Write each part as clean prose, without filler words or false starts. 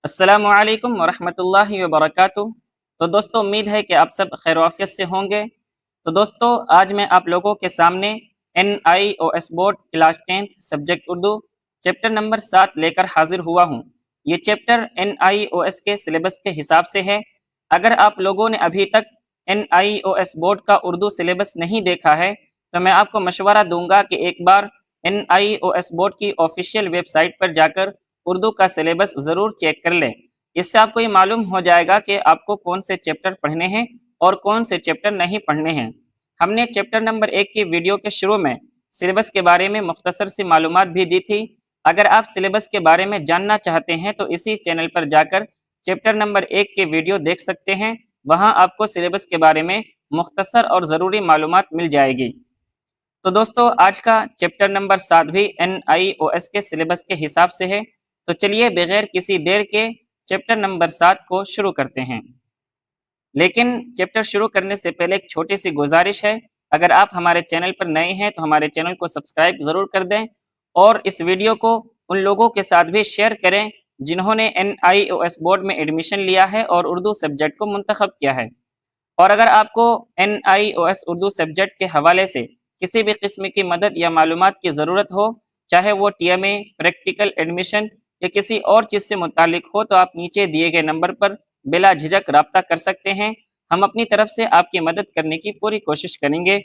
السلام علیکم ورحمۃ اللہ وبرکاتہ۔ تو دوستو امید ہے کہ آپ سب خیر و عافیت سے ہوں گے۔ تو دوستو آج میں آپ لوگوں کے سامنے NIOS board class 10 subject Urdu chapter number 7 لے کر حاضر ہوا ہوں۔ یہ چیپٹر NIOS کے سلیبس کے حساب سے ہے۔ اگر آپ لوگوں نے ابھی تک NIOS بورڈ کا اردو سلیبس نہیں دیکھا ہے تو میں آپ کو مشورہ دوں گا کہ ایک بار NIOS بورڈ کی آفیشیل ویب سائٹ پر جا کر اردو کا سلیبس ضرور چیک کر لیں۔ اس سے آپ کو یہ معلوم ہو جائے گا کہ آپ کو کون سے چیپٹر پڑھنے ہیں اور کون سے چیپٹر نہیں پڑھنے ہیں۔ ہم نے چیپٹر نمبر 1 کی ویڈیو کے شروع میں سلیبس کے بارے میں مختصر سی معلومات بھی دی تھی۔ اگر آپ سلیبس کے بارے میں جاننا چاہتے ہیں تو اسی چینل پر جا کر چیپٹر نمبر 1 کی ویڈیو دیکھ سکتے ہیں۔ وہاں آپ کو سلیبس کے بارے میں مختصر اور ضروری معلومات مل جائے گی۔ تو دوستو آج کا چیپٹر نمبر 7 بھی NIOS کے سلیبس کے حساب سے ہے۔ تو چلیے بغیر کسی دیر کے چیپٹر نمبر 7 کو شروع کرتے ہیں۔ لیکن چیپٹر شروع کرنے سے پہلے ایک چھوٹی سی گزارش ہے۔ اگر آپ ہمارے چینل پر نئے ہیں تو ہمارے چینل کو سبسکرائب ضرور کر دیں اور اس ویڈیو کو ان لوگوں کے ساتھ بھی شیئر کریں جنہوں نے NIOS بورڈ میں ایڈمیشن لیا ہے اور اردو سبجیکٹ کو منتخب کیا ہے۔ اور اگر آپ کو NIOS اردو سبجیکٹ کے حوالے سے کسی بھی قسم کی مدد یا معلومات کی ضرورت ہو، چاہے وہ TMA، پریکٹیکل ایڈمیشن یا کسی اور چیز سے متعلق ہو، تو آپ نیچے دیے گئے نمبر پر بلا جھجک رابطہ کر سکتے ہیں۔ ہم اپنی طرف سے آپ کی مدد کرنے کی پوری کوشش کریں گے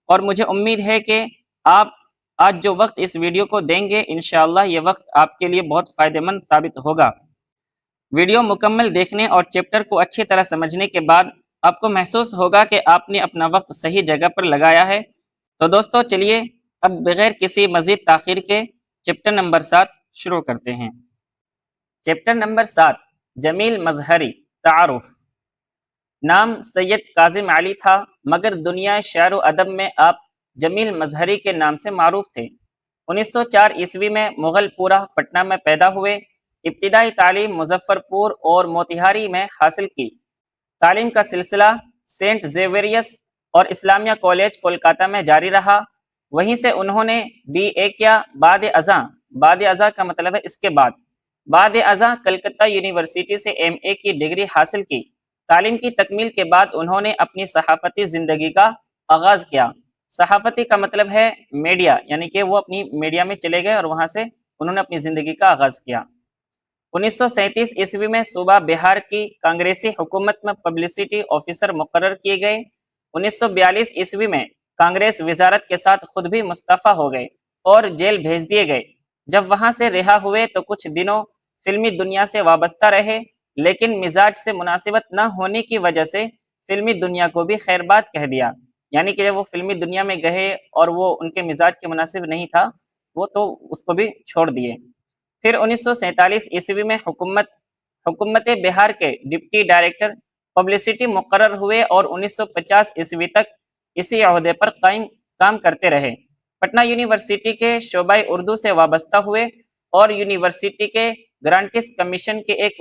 اور مجھے امید ہے کہ آپ آج جو وقت اس ویڈیو کو دیں گے انشاءاللہ یہ وقت آپ کے لیے بہت فائدہ مند ثابت ہوگا۔ ویڈیو مکمل دیکھنے اور چیپٹر کو اچھی طرح سمجھنے کے بعد آپ کو محسوس ہوگا کہ آپ نے اپنا وقت صحیح جگہ پر لگایا ہے۔ تو دوستو چلیے اب بغیر کسی مزید تاخیر کے چیپٹر نمبر 7 شروع کرتے ہیں۔ چیپٹر نمبر 7 جمیل مظہری تعارف۔ نام سید کاظم علی تھا مگر دنیا شعر و ادب میں آپ جمیل مظہری کے نام سے معروف تھے۔ 1904 عیسوی میں مغل پورہ پٹنہ میں پیدا ہوئے۔ ابتدائی تعلیم مظفر پور اور موتیہاری میں حاصل کی۔ تعلیم کا سلسلہ سینٹ زیویئرس اور اسلامیہ کالج کولکاتہ میں جاری رہا۔ وہیں سے انہوں نے BA کیا۔ بعد ازاں کا مطلب ہے اس کے بعد ازاں کلکتہ یونیورسٹی سے MA کی ڈگری حاصل کی۔ تعلیم کی تکمیل کے بعد انہوں نے اپنی صحافتی زندگی کا آغاز کیا۔ صحافتی کا مطلب ہے میڈیا، یعنی کہ وہ اپنی میڈیا میں چلے گئے اور وہاں سے انہوں نے اپنی زندگی کا آغاز کیا۔ 1937 عیسوی میں صوبہ بہار کی کانگریسی حکومت میں پبلسٹی آفیسر مقرر کیے گئے۔ 1942 عیسوی میں کانگریس وزارت کے ساتھ خود بھی مستعفی ہو گئے اور جیل بھیج دیے گئے۔ جب وہاں سے رہا ہوئے تو کچھ دنوں فلمی دنیا سے وابستہ رہے، لیکن مزاج سے مناسبت نہ ہونے کی وجہ سے فلمی دنیا کو بھی خیر بات کہہ دیا۔ یعنی کہ جب وہ فلمی دنیا میں گئے اور وہ ان کے مزاج کے مناسب نہیں تھا وہ تو اس کو بھی چھوڑ دیے۔ پھر 1947 عیسوی میں حکومت بہار کے ڈپٹی ڈائریکٹر پبلسٹی مقرر ہوئے اور 1950 عیسوی تک اسی عہدے پر کام کرتے رہے۔ پٹنہ یونیورسٹی کے شعبہ اردو سے وابستہ ہوئے اور یونیورسٹی کے گرانٹس کمیشن کے ایک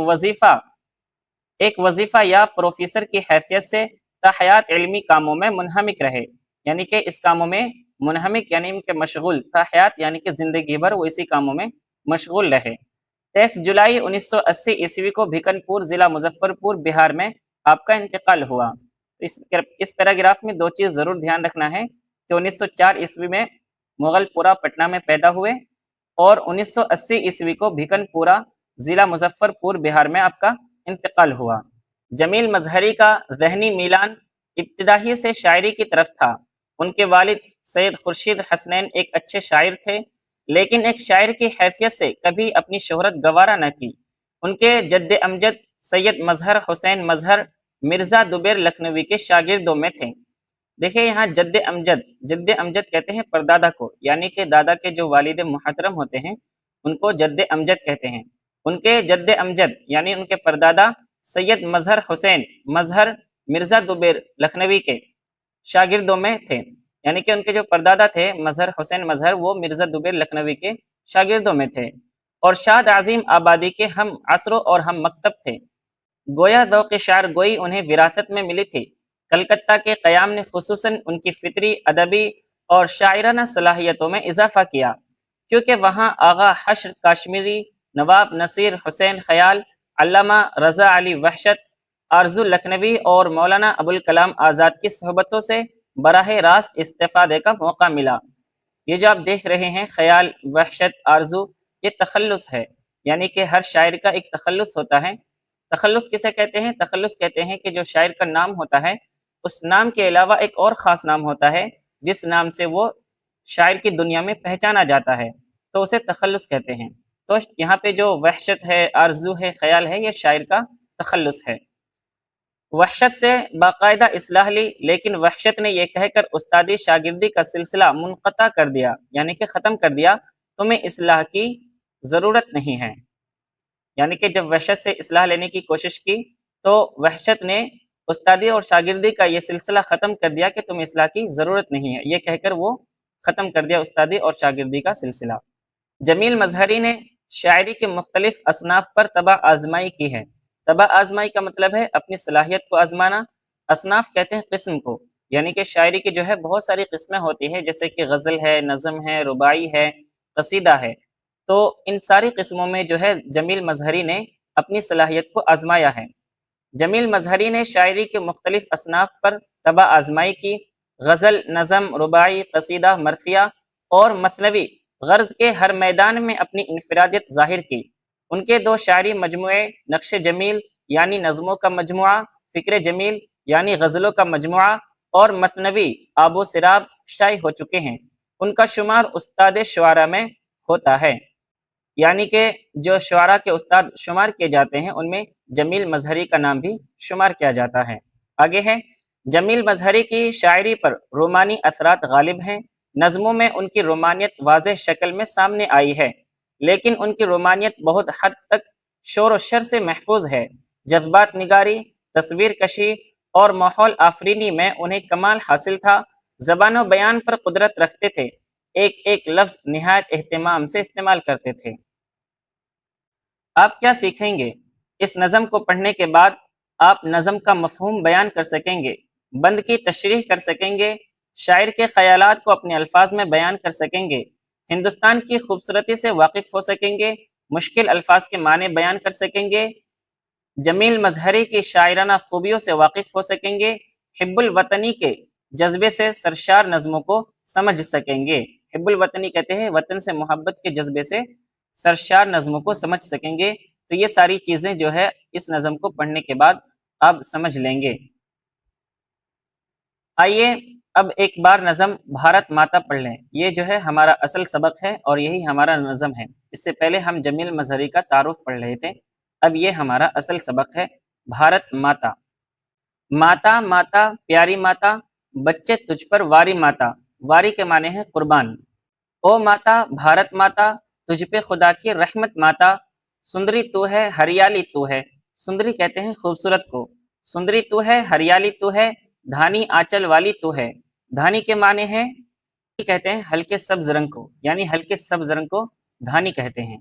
وظیفہ یا پروفیسر کی حیثیت سے تاحیات علمی کاموں میں منہمک رہے۔ یعنی کہ اس کاموں میں منہمک یعنی کہ مشغول، تاحیات یعنی کہ زندگی بھر وہ اسی کاموں میں مشغول رہے۔ 23 جولائی 1980 عیسوی کو بھیکن پور ضلع مظفر پور بہار میں آپ کا انتقال ہوا۔ اس پیراگراف میں دو چیز ضرور دھیان رکھنا ہے کہ 1904 عیسوی میں مغل پورہ پٹنہ میں پیدا ہوئے اور 1980 عیسوی کو بھیکن پورہ ضلع مظفر پور بہار میں آپ کا انتقال ہوا۔ جمیل مظہری کا ذہنی میلان ابتدا ہی سے شاعری کی طرف تھا۔ ان کے والد سید خورشید حسنین ایک اچھے شاعر تھے، لیکن ایک شاعر کی حیثیت سے کبھی اپنی شہرت گوارا نہ کی۔ ان کے جد امجد سید مظہر حسین مظہر مرزا دبیر لکھنوی کے شاگردوں میں تھے۔ دیکھیں یہاں جد امجد کہتے ہیں پردادا کو، یعنی کہ دادا کے جو والد محترم ہوتے ہیں ان کو جد امجد کہتے ہیں۔ ان کے جد امجد یعنی ان کے پردادا سید مظہر حسین مظہر مرزا دبیر لکھنوی کے شاگردوں میں تھے۔ یعنی کہ ان کے جو پردادا تھے مظہر حسین مظہر وہ مرزا دبیر لکھنوی کے شاگردوں میں تھے اور شاد عظیم آبادی کے ہم عصر اور ہم مکتب تھے۔ گویا ذوق شعر گوئی انہیں وراثت میں ملی تھی۔ کلکتہ کے قیام نے خصوصاً ان کی فطری، ادبی اور شاعرانہ صلاحیتوں میں اضافہ کیا، کیونکہ وہاں آغا حشر کاشمیری، نواب نصیر حسین خیال، अल्लामा रज़ा अली वहशत, आरजू लखनवी और मौलाना अबुल कलाम आज़ाद की सोहबतों से बराह रास्त इस्तेफादे का मौका मिला। ये जो आप देख रहे हैं ख्याल, वहशत, आरजू, ये तखल्लुस है, यानी कि हर शायर का एक तखल्लुस होता है। तखल्लुस किसे कहते हैं? तखल्लुस कहते हैं कि जो शायर का नाम होता है उस नाम के अलावा एक और ख़ास नाम होता है जिस नाम से वो शायर की दुनिया में पहचाना जाता है, तो उसे तखल्लुस कहते हैं। तो यहाँ पे जो वहशत है, आरजू है, ख्याल है, ये शायर का तखल्लुस है। वहशत से बाकायदा इस्लाह ली, लेकिन वहशत ने यह कहकर उस्तादी शागिर्दी का सिलसिला मुनक़ता कर दिया, यानी कि ख़त्म कर दिया, तुम्हें इस्लाह की ज़रूरत नहीं है। यानी कि जब वहशत से इस्लाह लेने की कोशिश की तो वहशत ने उस्तादी और शागिर्दी का ये सिलसिला ख़त्म कर दिया कि तुम्हें इस्लाह की ज़रूरत नहीं है, ये कहकर वो ख़त्म कर दिया उस्तादी और शागिर्दी का सिलसिला। जमील मजहरी ने शायरी के मुख्तलिफ असनाफ पर तबा आजमाई की है। तबा आजमाई का मतलब है अपनी सलाहियत को आजमाना। असनाफ कहते हैं किस्म को, यानी कि शायरी की जो है बहुत सारी किस्में होती है, जैसे कि गज़ल है, नज़म है, रुबाई है, कसीदा है। तो इन सारी किस्मों में जो है जमील मजहरी ने अपनी सलाहियत को आजमाया है। जमील मजहरी ने शायरी के मुख्तलिफ असनाफ पर तबा आजमाई की। गज़ल, नज़म, रुबाई, कसीदा, मरसिया और मसनवी गर्ज के हर मैदान में अपनी इनफरादियत ज़ाहिर की। उनके दो शायरी मजमुए नक्श जमील यानी नज़मों का मजमुआ, फ़िक्र जमील यानी गज़लों का मजमुआ और मसनवी आबो सिराब शाये हो चुके हैं। उनका शुमार उस्ताद शुआरा में होता है, यानी कि जो शुआरा के उस्ताद शुमार किए जाते हैं उनमें जमील मजहरी का नाम भी शुमार किया जाता है। आगे है, जमील मजहरी की शायरी पर रोमानी असरात गालिब हैं। नज़मों में उनकी रोमानियत वाज़ेह शक्ल में सामने आई है, लेकिन उनकी रोमानियत बहुत हद तक शोर व शर से महफूज है। जज्बात निगारी, तस्वीर कशी और माहौल आफरीनी में उन्हें कमाल हासिल था। ज़बान व बयान पर कुदरत रखते थे, एक एक लफ्ज़ निहायत एहतमाम से इस्तेमाल करते थे। आप क्या सीखेंगे? इस नज़म को पढ़ने के बाद आप नज़म का मफ़हूम बयान कर सकेंगे, बंद की तशरीह कर सकेंगे, शायर के ख़यालात को अपने अल्फाज में बयान कर सकेंगे, हिंदुस्तान की खूबसूरती से वाकिफ़ हो सकेंगे, मुश्किल अल्फाज के माने बयान कर सकेंगे, जमील मजहरी की शायराना खूबियों से वाकिफ़ हो सकेंगे, हिब्बुल वतनी के जज्बे से सरशार नज़मों को समझ सकेंगे। हिब्बुल वतनी कहते हैं वतन से मोहब्बत के जज्बे से सरशार नज़मों को समझ सकेंगे। तो ये सारी चीज़ें जो है इस नज़म को पढ़ने के बाद आप समझ लेंगे। आइए अब एक बार नज़म भारत माता पढ़ लें। ये जो है हमारा असल सबक है और यही हमारा नज़म है। इससे पहले हम जमील मजहरी का तारुफ पढ़ रहे थे, अब ये हमारा असल सबक है। भारत माता। माता माता प्यारी माता, बच्चे तुझ पर वारी माता। वारी के माने हैं कुर्बान। ओ माता भारत माता, तुझ पे खुदा की रहमत माता। सुंदरी तू है, हरियाली तू है। सुंदरी कहते हैं खूबसूरत को। सुंदरी तू है, हरियाली तू है, धानी आंचल वाली तू है। धानी के माने हैं कहते हैं हल्के सब्ज रंग को, यानी हल्के सब्ज रंग को धानी कहते हैं।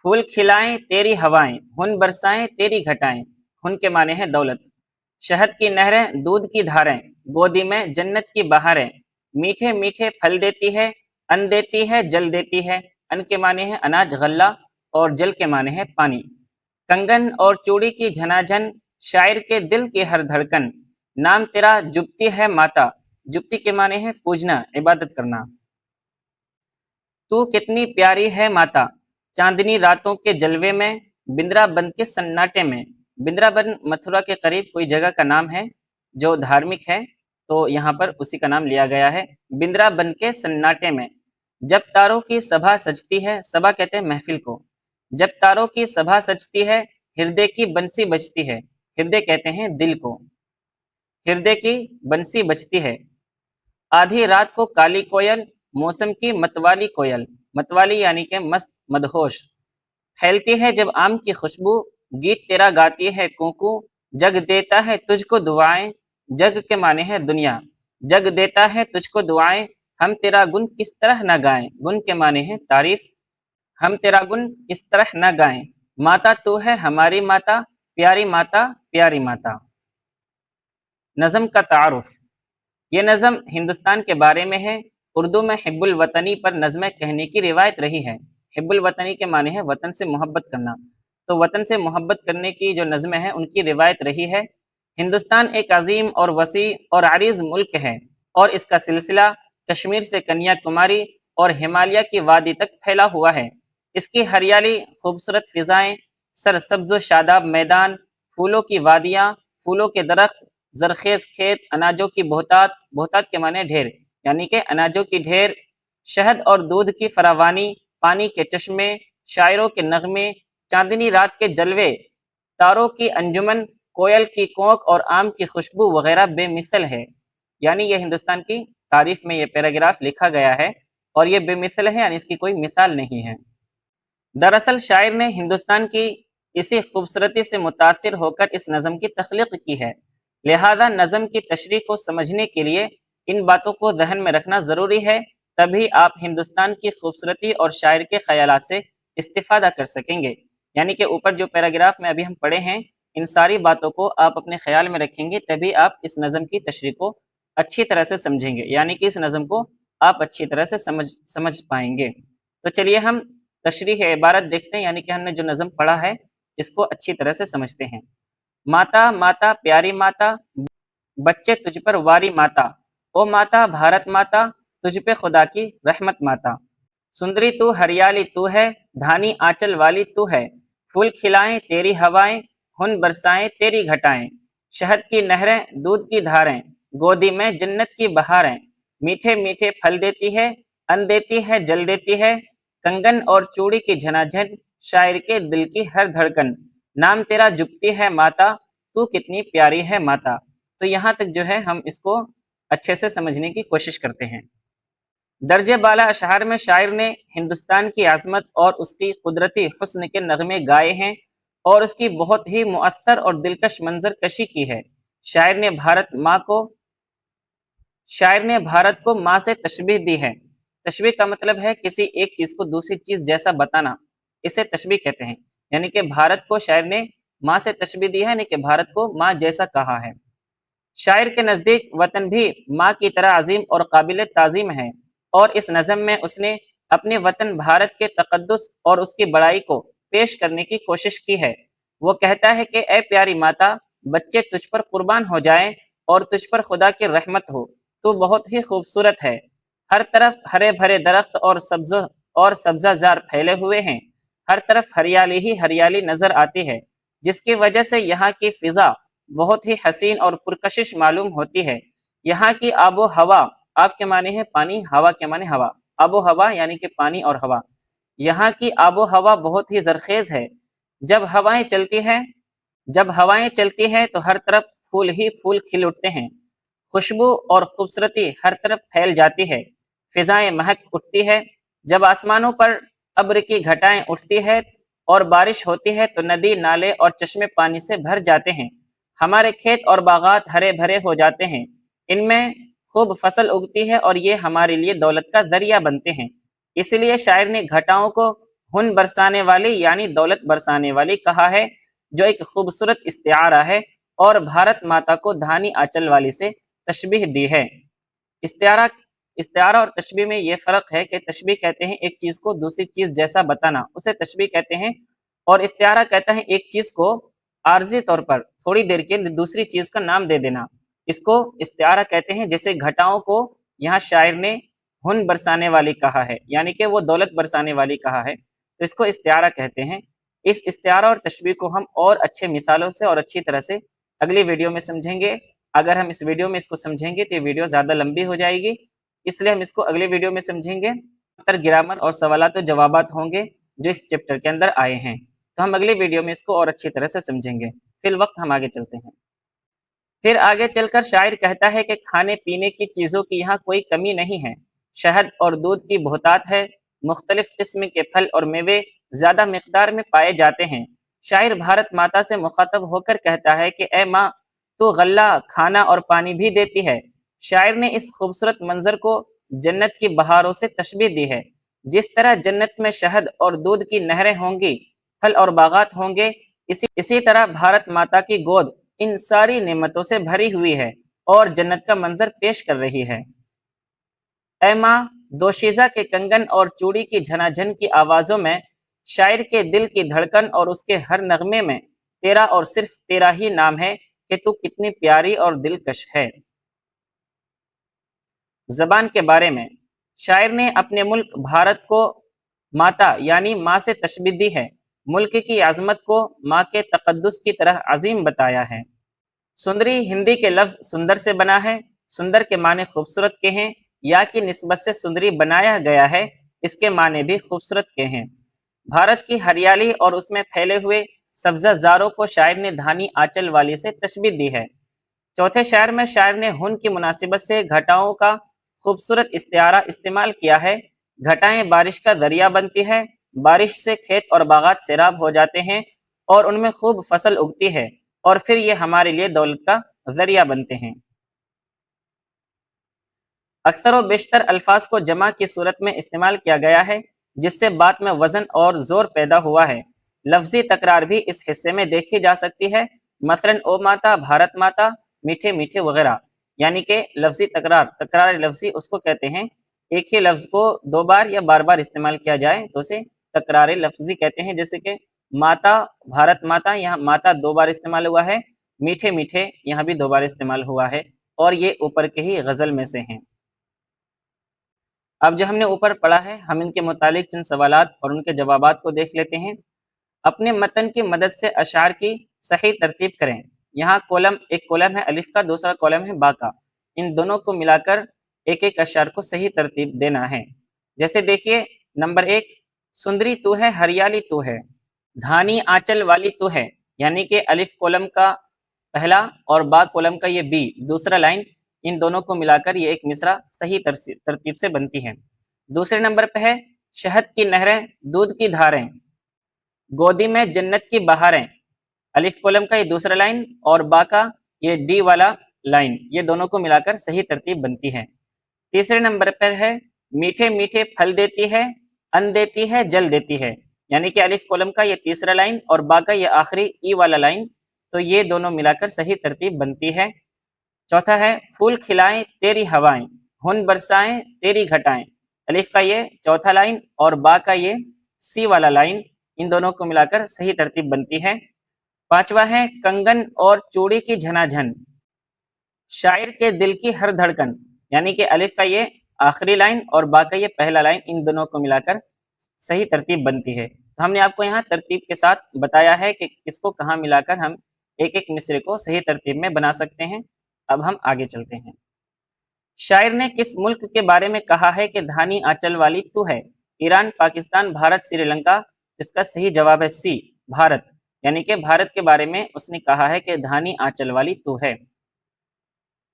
फूल खिलाएं तेरी हवाएं, हुन बरसाएं तेरी घटाएं। हुन के माने हैं दौलत। शहद की नहरें, दूध की धारें, गोदी में जन्नत की बहारें। मीठे मीठे फल देती है, अन्न देती है, जल देती है। अन्न के माने हैं अनाज गल्ला और जल के माने हैं पानी। कंगन और चूड़ी की झनाझन, शायर के दिल की हर धड़कन। नाम तेरा जुबती है माता। जुबती के माने हैं पूजना, इबादत करना। तू कितनी प्यारी है माता, चांदनी रातों के जलवे में, बिंद्राबन के सन्नाटे में। बिंद्राबन मथुरा के करीब कोई जगह का नाम है जो धार्मिक है, तो यहाँ पर उसी का नाम लिया गया है। बिंद्राबन के सन्नाटे में, जब तारों की सभा सजती है, सभा कहते हैं महफिल को। जब तारों की सभा सजती है, हृदय की बंसी बजती है। हृदय कहते हैं दिल को। हृदय की बंसी बजती है। आधी रात को काली कोयल, मौसम की मतवाली कोयल। मतवाली यानी कि मस्त मदहोश। फैलती है जब आम की खुशबू, गीत तेरा गाती है कूकू। जग देता है तुझको दुआएं, जग के माने है दुनिया। जग देता है तुझको दुआएं, हम तेरा गुण किस तरह न गाएं। गुण के माने हैं तारीफ। हम तेरा गुण किस तरह न गाएं। माता तू है हमारी माता, प्यारी माता प्यारी माता। नज़म का तारुफ। ये नज़म हिंदुस्तान के बारे में है। उर्दू में हिब्बुल वतनी पर नज़में कहने की रिवायत रही है। हिब्बुल वतनी के माने हैं वतन से मोहब्बत करना। تو वतन से मोहब्बत करने की जो नज़्में हैं उनकी रिवायत रही है। हिंदुस्तान एक अजीम और वसी और अरीज़ मुल्क है और इसका सिलसिला कश्मीर से कन्याकुमारी और हिमालय की वादी तक फैला हुआ है। इसकी हरियाली, खूबसूरत फ़िज़ाएँ, सरसब्ज़ व शादाब मैदान, फूलों की वादियाँ, फूलों के दरख्त, ज़रख़ेज़ खेत, अनाजों की बहुतात, बहुतात के माने ढेर, यानी कि अनाजों की ढेर, शहद और दूध की फरावानी, पानी के चश्मे, शायरों के नगमे, चांदनी रात के जलवे, तारों की अंजुमन, कोयल की कोंक और आम की खुशबू वगैरह बेमिसल है। यानी ये हिंदुस्तान की तारीफ में ये पैराग्राफ लिखा गया है और ये बेमिसल है, यानी इसकी कोई मिसाल नहीं है। दरअसल शायर ने हिंदुस्तान की इसी खूबसूरती से मुतासिर होकर इस नज़म की तख्लीक की है। लिहाजा नज़म की तशरीह को समझने के लिए इन बातों को जहन में रखना ज़रूरी है, तभी आप हिंदुस्तान की खूबसूरती और शायर के ख्यालात से इस्तिफ़ादा कर सकेंगे। यानी कि ऊपर जो पैराग्राफ में अभी हम पढ़े हैं, इन सारी बातों को आप अपने ख्याल में रखेंगे, तभी आप इस नज़म की तशरीह को अच्छी तरह से समझेंगे, यानी कि इस नज़म को आप अच्छी तरह से समझ पाएंगे। तो चलिए हम तशरीह इबारत देखते हैं, यानी कि हमने जो नज़म पढ़ा है इसको अच्छी तरह से समझते हैं। माता माता प्यारी माता, बच्चे तुझ पर वारी माता, ओ माता भारत माता, तुझ पे खुदा की रहमत माता। सुंदरी तू हरियाली तू है, धानी आंचल वाली तू है, फूल खिलाएं तेरी हवाएं, हुन बरसाएं तेरी घटाएं, शहद की नहरें दूध की धारें, गोदी में जन्नत की बहारें, मीठे मीठे फल देती है, अन्न देती है जल देती है, कंगन और चूड़ी की झनाझन, शायर के दिल की हर धड़कन, नाम तेरा जुबती है माता, तू कितनी प्यारी है माता। तो यहाँ तक जो है हम इसको अच्छे से समझने की कोशिश करते हैं। दर्जे बाला अशआर में शायर ने हिंदुस्तान की आज़मत और उसकी कुदरती हुस्न के नगमे गाए हैं और उसकी बहुत ही मुअत्तर और दिलकश मंजर कशी की है। शायर ने भारत को माँ से तशबीह दी है। तशबीह का मतलब है किसी एक चीज़ को दूसरी चीज़ जैसा बताना, इसे तशबीह कहते हैं। यानी कि भारत को शायर ने माँ से तशबीह दी है, यानी कि भारत को माँ जैसा कहा है। शायर के नज़दीक वतन भी माँ की तरह अजीम और काबिल ताज़ीम है और इस नज़म में उसने अपने वतन भारत के तक़द्दुस और उसकी बड़ाई को पेश करने की कोशिश की है। वो कहता है कि ए प्यारी माता, बच्चे तुझ पर कुर्बान हो जाएं और तुझ पर खुदा की रहमत हो, तू बहुत ही खूबसूरत है। हर तरफ हरे भरे दरख्त और सब्ज़ाजार फैले हुए हैं, हर तरफ हरियाली ही हरियाली नज़र आती है, जिसकी वजह से यहाँ की फ़िज़ा बहुत ही हसीन और पुरकशिश मालूम होती है। यहाँ की आबो हवा, आप के माने है पानी, हवा के माने हवा, आबो हवा यानी कि पानी और हवा। यहाँ की आबो हवा बहुत ही ज़रखेज़ है। जब हवाएं चलती हैं तो हर तरफ फूल ही फूल खिल उठते हैं, खुशबू और खूबसूरती हर तरफ फैल जाती है, फिजाएं महक उठती है। जब आसमानों पर अब्र की घटाएं उठती है और बारिश होती है तो नदी नाले और चश्मे पानी से भर जाते हैं। हमारे खेत और बागात हरे भरे हो जाते हैं, इनमें खूब फसल उगती है और ये हमारे लिए दौलत का जरिया बनते हैं। इसलिए शायर ने घटाओं को हुन बरसाने वाली यानी दौलत बरसाने वाली कहा है, जो एक खूबसूरत इस्तिआरा है, और भारत माता को धानी आंचल वाली से तशबीह दी है। इस्तिआरा और तशबीह में ये फ़र्क है कि तशबीह कहते हैं एक चीज़ को दूसरी चीज़ जैसा बताना, उसे तशबीह कहते हैं, और इस्तिआरा कहता है एक चीज़ को आर्जी तौर पर थोड़ी देर के लिए दूसरी चीज़ का नाम दे देना, इसको इस्तिआरा कहते हैं। जैसे घटाओं को यहाँ शायर ने हुन बरसाने वाली कहा है, यानी कि वो दौलत बरसाने वाली कहा है, तो इसको इस्तिआरा कहते हैं। इस इस्तिआरा और तशबीह को हम और अच्छे मिसालों से और अच्छी तरह से अगली वीडियो में समझेंगे। अगर हम इस वीडियो में इसको समझेंगे तो ये वीडियो ज़्यादा लंबी हो जाएगी, इसलिए हम इसको अगले वीडियो में समझेंगे। अक्सर ग्रामर और सवालात और जवाबात होंगे जो इस चैप्टर के अंदर आए हैं, तो हम अगली वीडियो में इसको और अच्छी तरह से समझेंगे। फिर वक्त हम आगे चलते हैं। फिर आगे चलकर शायर कहता है कि खाने पीने की चीज़ों की यहाँ कोई कमी नहीं है, शहद और दूध की बहुतात है, मुख्तलिफ किस्म के फल और मेवे ज़्यादा मिकदार में पाए जाते हैं। शायर भारत माता से मुखातब होकर कहता है कि ए माँ, तो गल्ला, खाना और पानी भी देती है। शायर ने इस खूबसूरत मंजर को जन्नत की बहारों से तशबीह दी है। जिस तरह जन्नत में शहद और दूध की नहरें होंगी, फल और बागात होंगे, इसी तरह भारत माता की गोद इन सारी नेमतों से भरी हुई है और जन्नत का मंजर पेश कर रही है। ऐ माँ, दोशीज़ा के कंगन और चूड़ी की झनाझन की आवाज़ों में शायर के दिल की धड़कन और उसके हर नगमे में तेरा और सिर्फ तेरा ही नाम है कि तू कितनी प्यारी और दिलकश है। जबान के बारे में शायर ने अपने मुल्क भारत को माता यानी माँ से तशबीह दी है। मुल्क की आज़मत को माँ के तक़द्दुस की तरह अजीम बताया है। सुंदरी हिंदी के लफ्ज़ सुंदर से बना है। सुंदर के माने खूबसूरत के हैं, या की निस्बत से सुंदरी बनाया गया है, इसके माने भी खूबसूरत के हैं। भारत की हरियाली और उसमें फैले हुए सब्ज़ाज़ारों को शायर ने धानी आंचल वाली से तशबीह दी है। चौथे शायर में शायर ने हुन की मुनासिबत से घटाओं का खूबसूरत इस्तिआरा इस्तेमाल किया है। घटाएं बारिश का दरिया बनती है, बारिश से खेत और बागात सैराब हो जाते हैं और उनमें खूब फसल उगती है और फिर ये हमारे लिए दौलत का जरिया बनते हैं। अक्सर व बेशतर अल्फाज को जमा की सूरत में इस्तेमाल किया गया है, जिससे बात में वजन और जोर पैदा हुआ है। लफ्जी तकरार भी इस हिस्से में देखी जा सकती है, मसलन ओ माता, भारत माता, मीठे मीठे वगैरह। यानी कि लफ्जी तकरार, तकरार लफ्जी उसको कहते हैं, एक ही लफ्ज को दो बार या बार बार इस्तेमाल किया जाए तो उसे तकरार लफ्जी कहते हैं। जैसे कि माता, भारत माता, यहाँ माता दो बार इस्तेमाल हुआ है, मीठे मीठे यहाँ भी दो बार इस्तेमाल हुआ है, और ये ऊपर के ही गजल में से हैं। अब जो हमने ऊपर पढ़ा है, हम इनके मुतालिक चंद सवालात और उनके जवाबात को देख लेते हैं। अपने मतन की मदद से अशार की सही तरतीब करें। यहाँ एक कॉलम है अलिफ का, दूसरा कॉलम है बा का। इन दोनों को मिलाकर एक एक अशार को सही तरतीब देना है। जैसे देखिए, नंबर 1, सुंदरी तू है, हरियाली तू है, धानी आंचल वाली तू है, यानी कि अलिफ कॉलम का पहला और बा कॉलम का ये बी दूसरा लाइन, इन दोनों को मिलाकर ये एक मिसरा सही तरतीब से बनती है। दूसरे नंबर पे है शहद की नहरें, दूध की धारें, गोदी में जन्नत की बहारें। अलिफ कॉलम का ये दूसरा लाइन और बा का ये डी वाला लाइन, ये दोनों को मिलाकर सही तरतीब बनती है। तीसरे नंबर पर है मीठे मीठे फल देती है, अन्न देती है, जल देती है, यानी कि अलिफ कॉलम का ये तीसरा लाइन और बा का ये आखिरी ई वाला लाइन, तो ये दोनों मिलाकर सही तरतीब बनती है। चौथा है फूल खिलाएं तेरी हवाएं, हुन बरसाएं तेरी घटाएं। अलिफ का ये चौथा लाइन और बा का ये सी वाला लाइन, इन दोनों को मिलाकर सही तरतीब बनती है। पांचवा है कंगन और चूड़ी की झनाझन, शायर के दिल की हर धड़कन, यानी कि अलिफ का ये आखिरी लाइन और बा का ये पहला लाइन, इन दोनों को मिलाकर सही तरतीब बनती है। तो हमने आपको यहाँ तरतीब के साथ बताया है कि किसको कहाँ मिलाकर हम एक एक मिसरे को सही तरतीब में बना सकते हैं। अब हम आगे चलते हैं। शायर ने किस मुल्क के बारे में कहा है कि धानी आंचल वाली तू है? ईरान, पाकिस्तान, भारत, श्रीलंका। इसका सही जवाब है सी, भारत, यानी कि भारत के बारे में उसने कहा है कि धानी आंचल वाली तू है।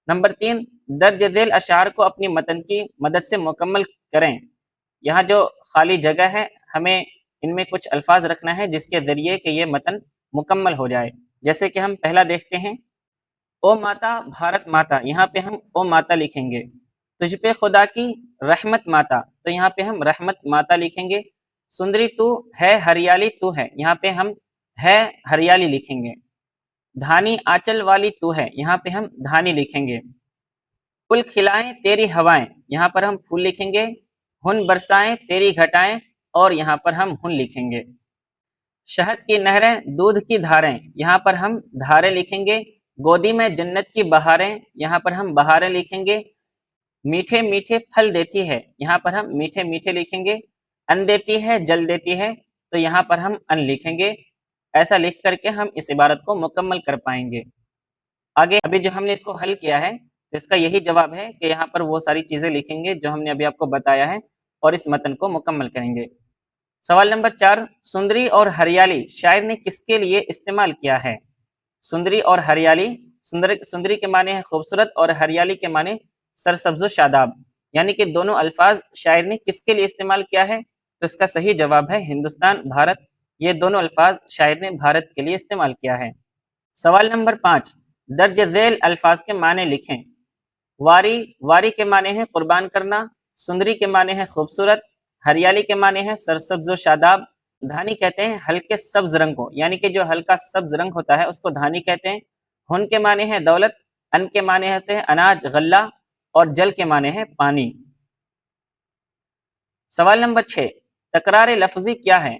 नंबर 3, दर्ज झेल अशार को अपनी मतन की मदद से मुकम्मल करें। यहाँ जो खाली जगह है, हमें इनमें कुछ अल्फाज रखना है जिसके जरिए कि ये मतन मुकम्मल हो जाए। जैसे कि हम पहला देखते हैं, ओ माता, भारत माता, यहाँ पे हम ओ माता लिखेंगे। तुझ पे खुदा की रहमत माता, तो यहाँ पे हम रहमत माता लिखेंगे। सुंदरी तू है, हरियाली तू है, यहाँ पे हम है हरियाली लिखेंगे। धानी आंचल वाली तू है, यहाँ पे हम धानी लिखेंगे। फूल खिलाएं तेरी हवाएं, यहाँ पर हम फूल लिखेंगे। हुन बरसाएं तेरी घटाएं, और यहाँ पर हम हुन लिखेंगे। शहद की नहरें, दूध की धारें, यहाँ पर हम धारें लिखेंगे। गोदी में जन्नत की बहारें, यहाँ पर हम बहारें लिखेंगे। मीठे मीठे फल देती है, यहाँ पर हम मीठे मीठे लिखेंगे। अन्न देती है, जल देती है, तो यहाँ पर हम अन्न लिखेंगे। ऐसा लिख करके हम इस इबारत को मुकम्मल कर पाएंगे। आगे अभी जो हमने इसको हल किया है, तो इसका यही जवाब है कि यहाँ पर वो सारी चीज़ें लिखेंगे जो हमने अभी आपको बताया है और इस मतन को मुकम्मल करेंगे। सवाल नंबर 4, सुंदरी और हरियाली शायर ने किसके लिए इस्तेमाल किया है? सुंदरी और हरियाली, सुंदरी के माने हैं खूबसूरत और हरियाली के माने सरसब्ज़ शादाब, यानी कि दोनों अल्फाज शायर ने किसके लिए इस्तेमाल किया है? तो इसका सही जवाब है हिंदुस्तान, भारत, ये दोनों अल्फाज शायर ने भारत के लिए इस्तेमाल किया है। सवाल नंबर 5, दर्ज झेल अल्फाज के माने लिखें। वारी, वारी के माने हैं कुर्बान करना। सुंदरी के माने हैं खूबसूरत। हरियाली के माने हैं सरसब्ज़ शादाब। धानी कहते हैं हल्के सब्ज रंग को, यानी कि जो हल्का सब्ज रंग होता है उसको धानी कहते हैं। हुन के माने हैं दौलत। अन्न के माने होते हैं अनाज, गल्ला, और जल के माने हैं पानी। सवाल नंबर 6, तकरार लफ्जी क्या है?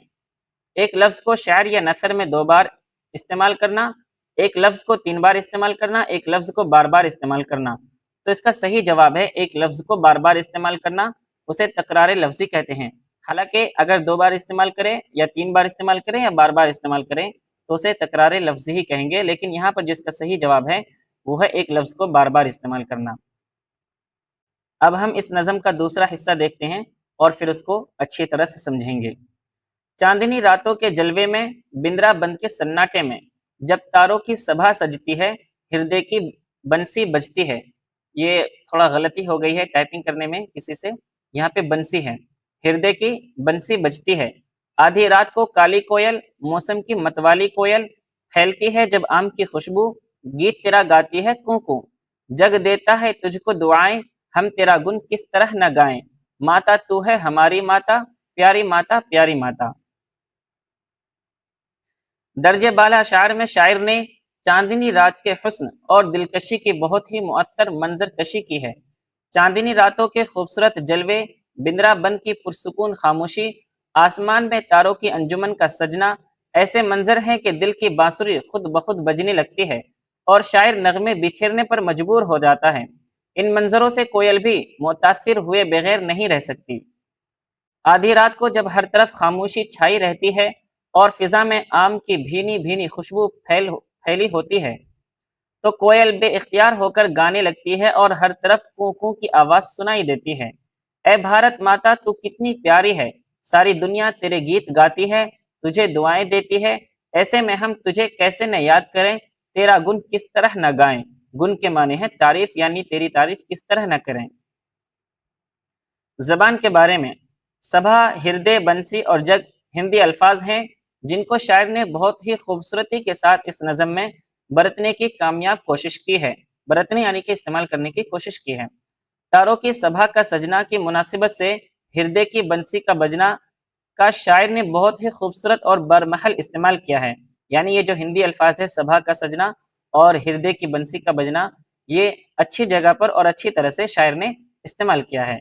ایک لفظ کو شعر یا نثر میں 2 بار استعمال کرنا، ایک لفظ کو 3 بار استعمال کرنا، ایک لفظ کو بار بار استعمال کرنا۔ تو اس کا صحیح جواب ہے ایک لفظ کو بار بار استعمال کرنا، اسے تکرار لفظی کہتے ہیں۔ حالانکہ اگر 2 بار استعمال کریں یا 3 بار استعمال کریں یا بار بار استعمال کریں تو اسے تکرار لفظی ہی کہیں گے، لیکن یہاں پر جس کا صحیح جواب ہے وہ ہے ایک لفظ کو بار بار استعمال کرنا۔ اب ہم اس نظم کا دوسرا حصہ دیکھتے ہیں اور پھر اس کو اچھی طرح سے سمجھیں گے۔ چاندنی راتوں کے جلوے میں، بندرا بند کے سناٹے میں، جب تاروں کی سبھا سجتی ہے، ہردے کی بنسی بجتی ہے۔ یہ تھوڑا غلطی ہو گئی ہے ٹائپنگ کرنے میں کسی سے، یہاں پہ بنسی ہے، ہردے کی بنسی بجتی ہے۔ آدھی رات کو کالی کوئل، موسم کی متوالی کوئل، پھیلتی ہے جب آم کی خوشبو، گیت تیرا گاتی ہے کوں کوں۔ جگ دیتا ہے تجھ کو دعائیں، ہم تیرا گن کس طرح نہ گائیں۔ ماتا تو ہے ہماری ماتا، پیاری ماتا پیاری ماتا۔ درجے بالا شاعر میں شاعر نے چاندنی رات کے حسن اور دلکشی کی بہت ہی مؤثر منظر کشی کی ہے۔ چاندنی راتوں کے خوبصورت جلوے، بندرا بند کی پرسکون خاموشی، آسمان میں تاروں کی انجمن کا سجنا ایسے منظر ہیں کہ دل کی بانسری خود بخود بجنے لگتی ہے اور شاعر نغمے بکھیرنے پر مجبور ہو جاتا ہے۔ ان منظروں سے کوئل بھی متاثر ہوئے بغیر نہیں رہ سکتی۔ آدھی رات کو جب ہر طرف خاموشی چھائی رہتی ہے اور فضا میں آم کی بھینی بھینی خوشبو پھیلی ہوتی ہے تو کوئل بے اختیار ہو کر گانے لگتی ہے اور ہر طرف کوں کوں کی آواز سنائی دیتی ہے۔ اے بھارت ماتا تو کتنی پیاری ہے، ساری دنیا تیرے گیت گاتی ہے، تجھے دعائیں دیتی ہے، ایسے میں ہم تجھے کیسے نہ یاد کریں، تیرا گن کس طرح نہ گائیں۔ گن کے معنی ہے تعریف، یعنی تیری تعریف کس طرح نہ کریں۔ زبان کے بارے میں، سبھا، ہردے، بنسی اور جگ ہندی الفاظ ہیں جن کو شاعر نے بہت ہی خوبصورتی کے ساتھ اس نظم میں برتنے کی کامیاب کوشش کی ہے، برتنے یعنی کہ استعمال کرنے کی کوشش کی ہے۔ تاروں کی سبھا کا سجنا کی مناسبت سے ہردے کی بنسی کا بجنا کا شاعر نے بہت ہی خوبصورت اور برمحل استعمال کیا ہے، یعنی یہ جو ہندی الفاظ ہے سبھا کا سجنا اور ہردے کی بنسی کا بجنا، یہ اچھی جگہ پر اور اچھی طرح سے شاعر نے استعمال کیا ہے۔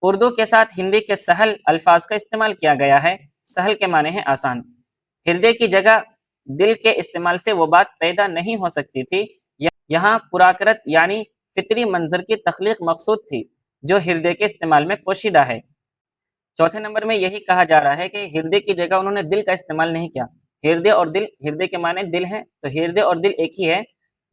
اردو کے ساتھ ہندی کے سہل الفاظ کا استعمال کیا گیا ہے۔ سہل کے معنی ہے آسان۔ ہردے کی جگہ دل کے استعمال سے وہ بات پیدا نہیں ہو سکتی تھی، یہاں پراکرت یعنی فطری منظر کی تخلیق مقصود تھی جو ہردے کے استعمال میں پوشیدہ ہے۔ چوتھے نمبر میں یہی کہا جا رہا ہے کہ ہردے کی جگہ انہوں نے دل کا استعمال نہیں کیا۔ ہردے اور دل، ہردے کے معنی دل ہیں تو ہردے اور دل ایک ہی ہے،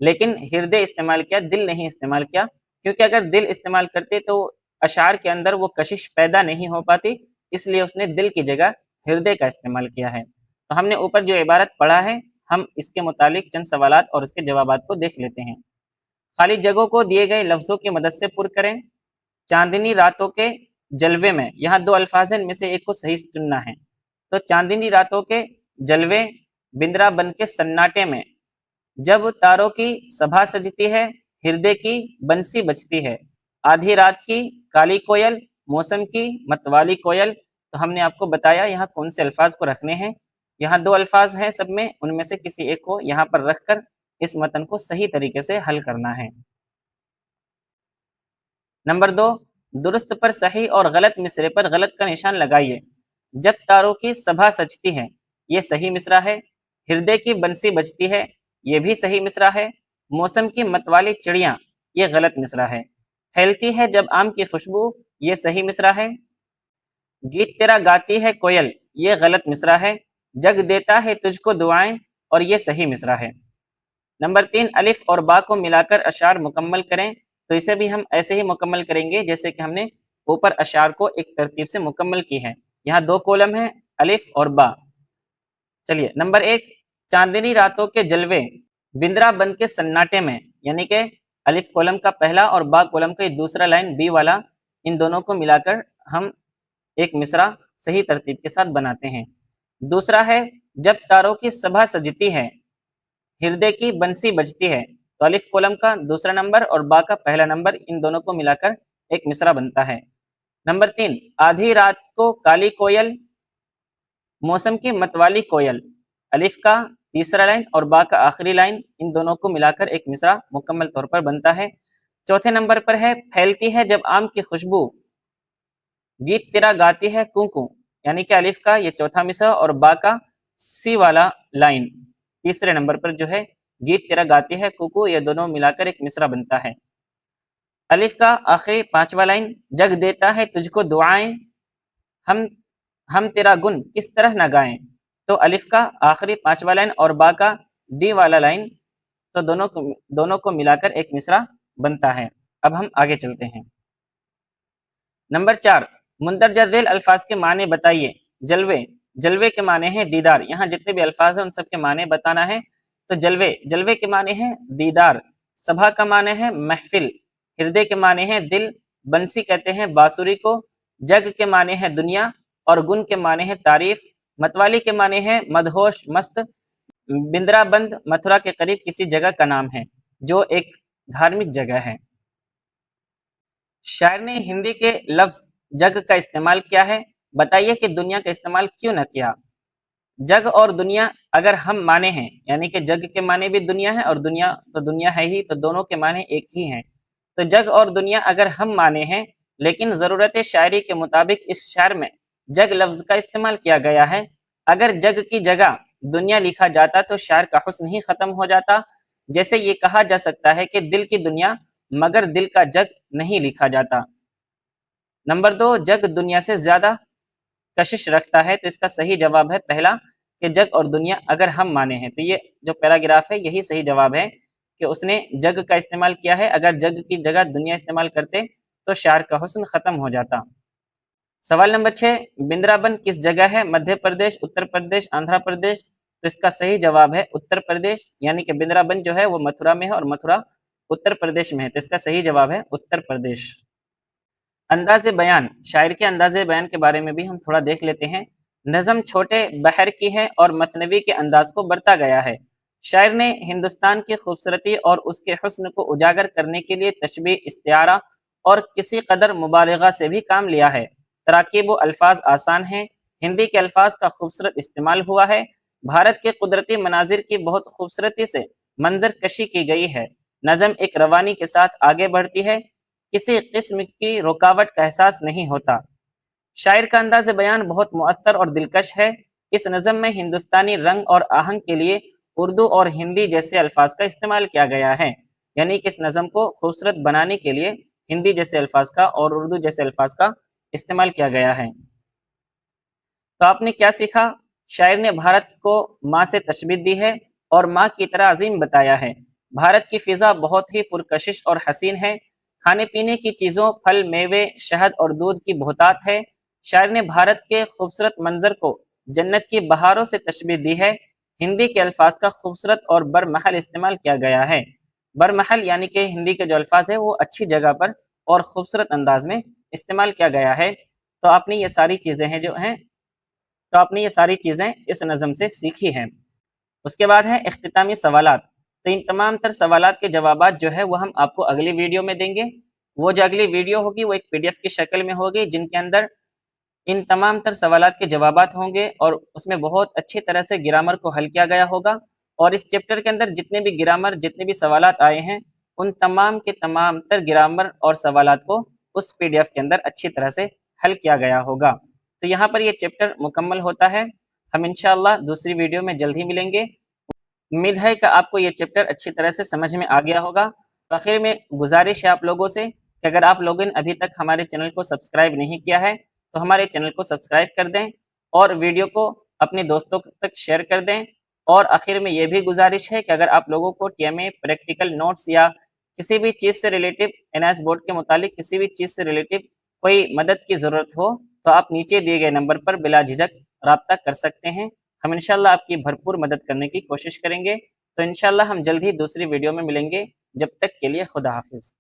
لیکن ہردے استعمال کیا، دل نہیں استعمال کیا، کیونکہ اگر دل استعمال کرتے تو اشعار کے اندر وہ کشش پیدا نہیں ہو پاتی، اس لیے اس نے دل کی جگہ ہردے کا استعمال کیا ہے۔ تو ہم نے اوپر جو عبارت پڑھا ہے ہم اس کے متعلق چند سوالات اور اس کے جوابات کو دیکھ لیتے ہیں۔ خالی جگہوں کو دیے گئے لفظوں کی مدد سے پر کریں۔ چاندنی راتوں کے جلوے میں، یہاں 2 الفاظ ہیں، ان میں سے ایک کو صحیح چننا ہے۔ تو چاندنی راتوں کے جلوے، بندرا بن کے سناٹے میں، جب تاروں کی سبھا سجتی ہے، ہردے کی بنسی بجتی ہے، آدھی رات کی کالی کوئل، موسم کی متوالی کوئل۔ تو ہم نے آپ کو بتایا یہاں کون سے الفاظ کو رکھنے ہیں۔ یہاں 2 الفاظ ہیں سب میں، ان میں سے کسی ایک کو یہاں پر رکھ کر اس متن کو صحیح طریقے سے حل کرنا ہے۔ نمبر 2، درست پر صحیح اور غلط مصرے پر غلط کا نشان لگائیے۔ جب تاروں کی سبھا سجتی ہے، یہ صحیح مصرع ہے۔ ہردے کی بنسی بجتی ہے، یہ بھی صحیح مصرع ہے۔ موسم کی متوالی چڑیاں، یہ غلط مصرع ہے۔ پھیلتی ہے جب آم کی خوشبو، یہ صحیح مصرع ہے۔ گیت تیرا گاتی ہے کوئل، یہ غلط مصرع ہے۔ جگ دیتا ہے تجھ کو دعائیں، اور یہ صحیح مصرع ہے۔ نمبر 3، الف اور با کو ملا کر اشعار مکمل کریں۔ تو اسے بھی ہم ایسے ہی مکمل کریں گے جیسے کہ ہم نے اوپر اشعار کو ایک ترتیب سے مکمل کی ہے۔ یہاں 2 کولم ہیں، الف اور با۔ چلیے نمبر 1، چاندنی راتوں کے جلوے، بندرا بند کے سناٹے میں، یعنی کہ الف کولم کا پہلا اور با کولم کا دوسرا لائن بی والا، ان دونوں کو ملا کر ہم ایک مصرع صحیح ترتیب کے ساتھ بناتے ہیں۔ دوسرا ہے جب تاروں کی سبھا سجتی ہے، ہردے کی بنسی بجتی ہے، تو الف کولم کا دوسرا نمبر اور با کا پہلا نمبر، ان دونوں کو ملا کر ایک مصرع بنتا ہے۔ نمبر 3، آدھی رات کو کالی کوئل، موسم کی متوالی کوئل، الف کا تیسرا لائن اور با کا آخری لائن، ان دونوں کو ملا کر ایک مصرع مکمل طور پر بنتا ہے۔ چوتھے نمبر پر ہے پھیلتی ہے جب آم کی خوشبو، گیت تیرا گاتی ہے کوں کوں، यानी कि अलिफ का ये चौथा मिसरा और बा का सी वाला लाइन तीसरे नंबर पर जो है गीत तेरा गाती है कुकू, ये दोनों मिलाकर एक मिसरा बनता है। अलिफ का आखिरी पांचवा लाइन जग देता है तुझको दुआएं, हम हम तेरा गुन किस तरह न गाएं। तो अलिफ का आखिरी पांचवा लाइन और बा का डी वाला लाइन तो दोनों को मिलाकर एक मिसरा बनता है। अब हम आगे चलते हैं। नंबर 4, मुंदरजा झेल अल्फाज के माने बताइए। जलवे, जलवे के माने हैं दीदार। यहाँ जितने भी अल्फाज हैं उन सब के माने बताना है। तो जलवे, जलवे के माने हैं दीदार। सभा का माने है महफिल। हृदय के माने हैं दिल। बंसी कहते हैं बांसुरी को। जग के माने हैं दुनिया और गुन के माने हैं तारीफ। मतवाली के माने हैं मदहोश मस्त। बिंद्राबंद मथुरा के करीब किसी जगह का नाम है जो एक धार्मिक जगह है। शायर ने हिंदी के लफ्ज जग का इस्तेमाल किया है, बताइए कि दुनिया का इस्तेमाल क्यों न किया। जग और दुनिया अगर हम माने हैं, यानी कि जग के माने भी दुनिया है और दुनिया तो दुनिया है ही, तो दोनों के माने एक ही हैं। तो जग और दुनिया अगर हम माने हैं, लेकिन ज़रूरत शायरी के मुताबिक इस शायर में जग लफ्ज का इस्तेमाल किया गया है। अगर जग की जगह दुनिया लिखा जाता तो शायर का हुस्न ही खत्म हो जाता। जैसे ये कहा जा सकता है कि दिल की दुनिया मगर दिल का जग नहीं लिखा जाता। नंबर 2, जग दुनिया से ज्यादा कशिश रखता है। तो इसका सही जवाब है पहला कि जग और दुनिया अगर हम माने हैं। तो ये जो पैराग्राफ है यही सही जवाब है कि उसने जग का इस्तेमाल किया है। अगर जग की जगह दुनिया इस्तेमाल करते तो शायर का हुस्न खत्म हो जाता। सवाल नंबर 6, बिंद्राबन किस जगह है। मध्य प्रदेश, उत्तर प्रदेश, आंध्र प्रदेश। तो इसका सही जवाब है उत्तर प्रदेश, यानी कि बिंद्राबन जो है वो मथुरा में है और मथुरा उत्तर प्रदेश में है। तो इसका सही जवाब है उत्तर प्रदेश। अंदाज़े बयान, शायर के अंदाज़े बयान के बारे में भी हम थोड़ा देख लेते हैं। नज़म छोटे बहर की है और मथनवी के अंदाज को बरता गया है। शायर ने हिंदुस्तान की खूबसूरती और उसके हुस्न को उजागर करने के लिए तशबीह, इस्तिआरा और किसी कदर मुबालगा से भी काम लिया है। तराकीब व अल्फाज आसान हैं। हिंदी के अल्फाज का खूबसूरत इस्तेमाल हुआ है। भारत के कुदरती मनाजिर की बहुत खूबसूरती से मंजर कशी की गई है। नज़म एक रवानी के साथ आगे बढ़ती है, किसी किस्म की रुकावट का एहसास नहीं होता। शायर का अंदाज बयान बहुत मुअत्तर और दिलकश है। इस नज़म में हिंदुस्तानी रंग और आहंग के लिए उर्दू और हिंदी जैसे अल्फाज का इस्तेमाल किया गया है। यानी कि इस नज़म को खूबसूरत बनाने के लिए हिंदी जैसे अल्फाज का और उर्दू जैसे अल्फाज का इस्तेमाल किया गया है। तो आपने क्या सीखा। शायर ने भारत को माँ से तशबीह दी है और माँ की तरह अजीम बताया है। भारत की फिजा बहुत ही पुरकशिश और हसीन है। खाने पीने की चीज़ों, फल, मेवे, शहद और दूध की बहुतात है। शायर ने भारत के खूबसूरत मंजर को जन्नत की बहारों से तशबीह दी है। हिंदी के अल्फाज का खूबसूरत और बरमहल इस्तेमाल किया गया है। बरमहल यानी कि हिंदी के जो अल्फाज है वो अच्छी जगह पर और खूबसूरत अंदाज में इस्तेमाल किया गया है। तो आपने ये सारी चीज़ें हैं जो हैं तो आपने ये सारी चीज़ें इस नज़म से सीखी हैं। उसके बाद है इख्तितामी सवालात। तो इन तमाम तर सवालात के जवाबात जो है वो हम आपको अगली वीडियो में देंगे। वो जो अगली वीडियो होगी वो एक पीडीएफ की शक्ल में होगी जिनके अंदर इन तमाम तर सवालात के जवाबात होंगे और उसमें बहुत अच्छी तरह से ग्रामर को हल किया गया होगा। और इस चैप्टर के अंदर जितने भी ग्रामर, जितने भी सवालात आए हैं उन तमाम के तमाम तर ग्रामर और सवालात को उस पीडीएफ के अंदर अच्छी तरह से हल किया गया होगा। तो यहाँ पर ये चैप्टर मुकम्मल होता है। हम इंशाअल्लाह दूसरी वीडियो में जल्द ही मिलेंगे। उम्मीद है कि आपको ये चैप्टर अच्छी तरह से समझ में आ गया होगा। तो आखिर में गुजारिश है आप लोगों से कि अगर आप लोगों ने अभी तक हमारे चैनल को सब्सक्राइब नहीं किया है तो हमारे चैनल को सब्सक्राइब कर दें और वीडियो को अपने दोस्तों तक शेयर कर दें। और आखिर में ये भी गुजारिश है कि अगर आप लोगों को टीएमए प्रैक्टिकल नोट्स या किसी भी चीज़ से रिलेटिव एनआईएस बोर्ड के मुतालिक किसी भी चीज़ से रिलेटिव कोई मदद की ज़रूरत हो तो आप नीचे दिए गए नंबर पर बिला झिझक रब्ता कर सकते हैं। हम इंशाल्लाह आपकी भरपूर मदद करने की कोशिश करेंगे। तो इंशाल्लाह हम जल्द ही दूसरी वीडियो में मिलेंगे। जब तक के लिए खुदा हाफिज़।